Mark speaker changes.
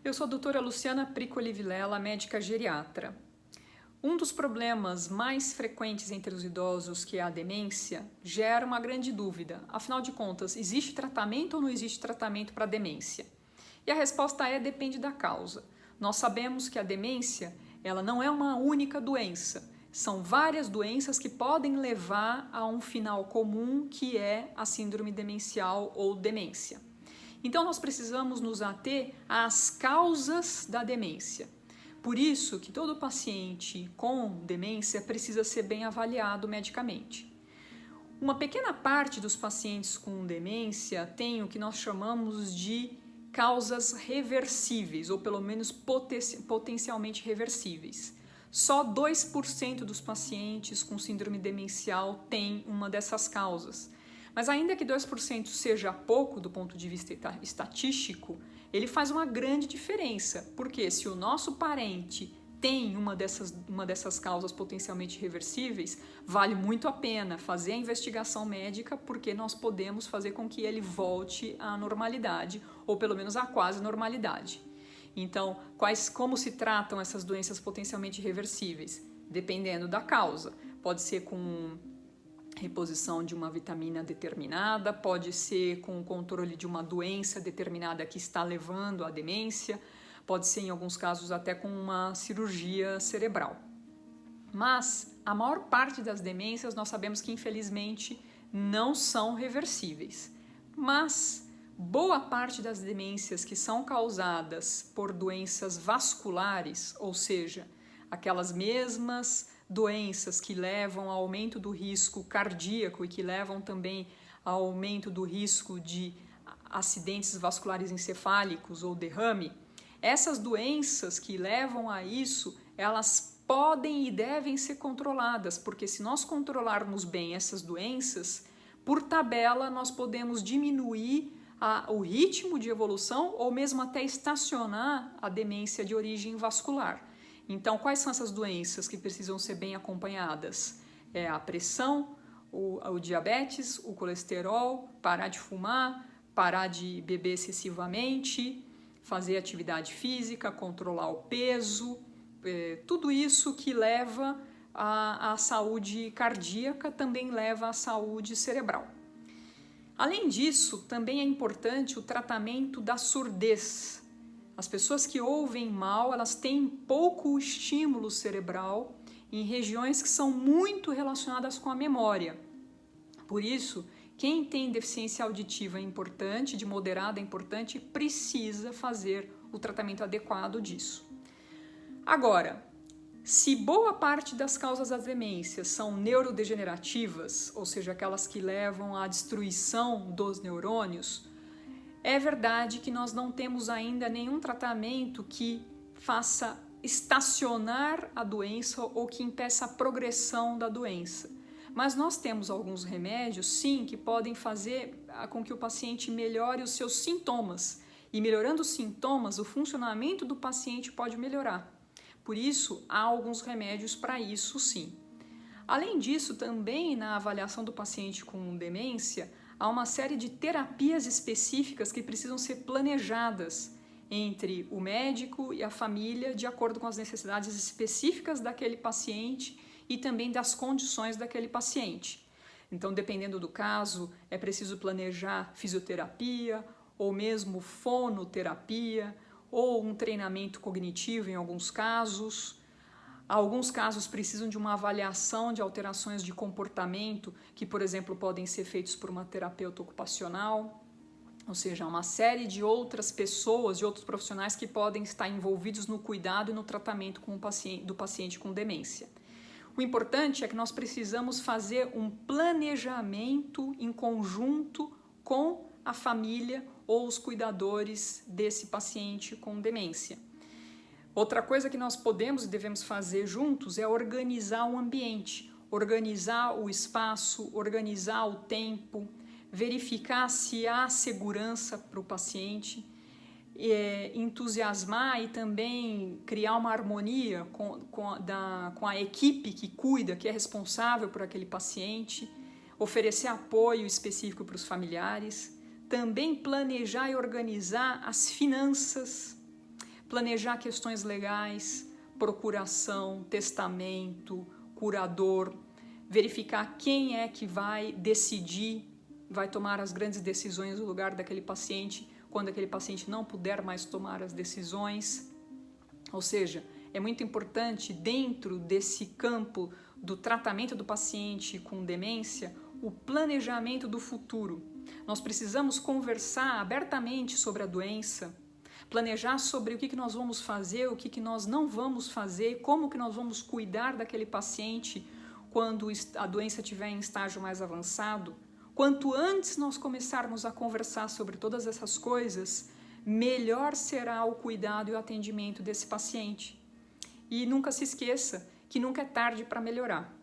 Speaker 1: Eu sou a doutora Luciana Pricoli Vilela, médica geriatra. Um dos problemas mais frequentes entre os idosos, que é a demência, gera uma grande dúvida. Afinal de contas, existe tratamento ou não existe tratamento para a demência? E a resposta é: depende da causa. Nós sabemos que a demência, ela não é uma única doença. São várias doenças que podem levar a um final comum, que é a síndrome demencial ou demência. Então nós precisamos nos ater às causas da demência. Por isso que todo paciente com demência precisa ser bem avaliado medicamente. Uma pequena parte dos pacientes com demência tem o que nós chamamos de causas reversíveis, ou pelo menos potencialmente reversíveis. Só 2% dos pacientes com síndrome demencial têm uma dessas causas. Mas ainda que 2% seja pouco do ponto de vista estatístico, ele faz uma grande diferença, porque se o nosso parente tem uma dessas causas potencialmente reversíveis, vale muito a pena fazer a investigação médica, porque nós podemos fazer com que ele volte à normalidade, ou pelo menos à quase normalidade. Então, como se tratam essas doenças potencialmente reversíveis? Dependendo da causa. Pode ser com reposição de uma vitamina determinada, pode ser com o controle de uma doença determinada que está levando à demência, pode ser em alguns casos até com uma cirurgia cerebral. Mas a maior parte das demências nós sabemos que infelizmente não são reversíveis. Mas boa parte das demências que são causadas por doenças vasculares, ou seja, aquelas mesmas doenças que levam ao aumento do risco cardíaco e que levam também ao aumento do risco de acidentes vasculares encefálicos ou derrame, essas doenças que levam a isso, elas podem e devem ser controladas, porque se nós controlarmos bem essas doenças, por tabela nós podemos diminuir o ritmo de evolução ou mesmo até estacionar a demência de origem vascular. Então, quais são essas doenças que precisam ser bem acompanhadas? É a pressão, o diabetes, o colesterol, parar de fumar, parar de beber excessivamente, fazer atividade física, controlar o peso, tudo isso que leva à saúde cardíaca também leva à saúde cerebral. Além disso, também é importante o tratamento da surdez. As pessoas que ouvem mal, elas têm pouco estímulo cerebral em regiões que são muito relacionadas com a memória. Por isso, quem tem deficiência auditiva importante, de moderada importante, precisa fazer o tratamento adequado disso. Agora, se boa parte das causas das demências são neurodegenerativas, ou seja, aquelas que levam à destruição dos neurônios, é verdade que nós não temos ainda nenhum tratamento que faça estacionar a doença ou que impeça a progressão da doença. Mas nós temos alguns remédios, sim, que podem fazer com que o paciente melhore os seus sintomas. E melhorando os sintomas, o funcionamento do paciente pode melhorar. Por isso, há alguns remédios para isso, sim. Além disso, também na avaliação do paciente com demência, há uma série de terapias específicas que precisam ser planejadas entre o médico e a família de acordo com as necessidades específicas daquele paciente e também das condições daquele paciente. Então, dependendo do caso, é preciso planejar fisioterapia ou mesmo fonoterapia ou um treinamento cognitivo em alguns casos. Alguns casos precisam de uma avaliação de alterações de comportamento que, por exemplo, podem ser feitos por uma terapeuta ocupacional, ou seja, uma série de outras pessoas, de outros profissionais que podem estar envolvidos no cuidado e no tratamento do paciente com demência. O importante é que nós precisamos fazer um planejamento em conjunto com a família ou os cuidadores desse paciente com demência. Outra coisa que nós podemos e devemos fazer juntos é organizar o ambiente, organizar o espaço, organizar o tempo, verificar se há segurança para o paciente, entusiasmar e também criar uma harmonia com a equipe que cuida, que é responsável por aquele paciente, oferecer apoio específico para os familiares, também planejar e organizar as finanças, planejar questões legais, procuração, testamento, curador, verificar quem é que vai decidir, vai tomar as grandes decisões no lugar daquele paciente, quando aquele paciente não puder mais tomar as decisões. Ou seja, é muito importante, dentro desse campo do tratamento do paciente com demência, o planejamento do futuro. Nós precisamos conversar abertamente sobre a doença, planejar sobre o que nós vamos fazer, o que nós não vamos fazer, como que nós vamos cuidar daquele paciente quando a doença estiver em estágio mais avançado. Quanto antes nós começarmos a conversar sobre todas essas coisas, melhor será o cuidado e o atendimento desse paciente. E nunca se esqueça que nunca é tarde para melhorar.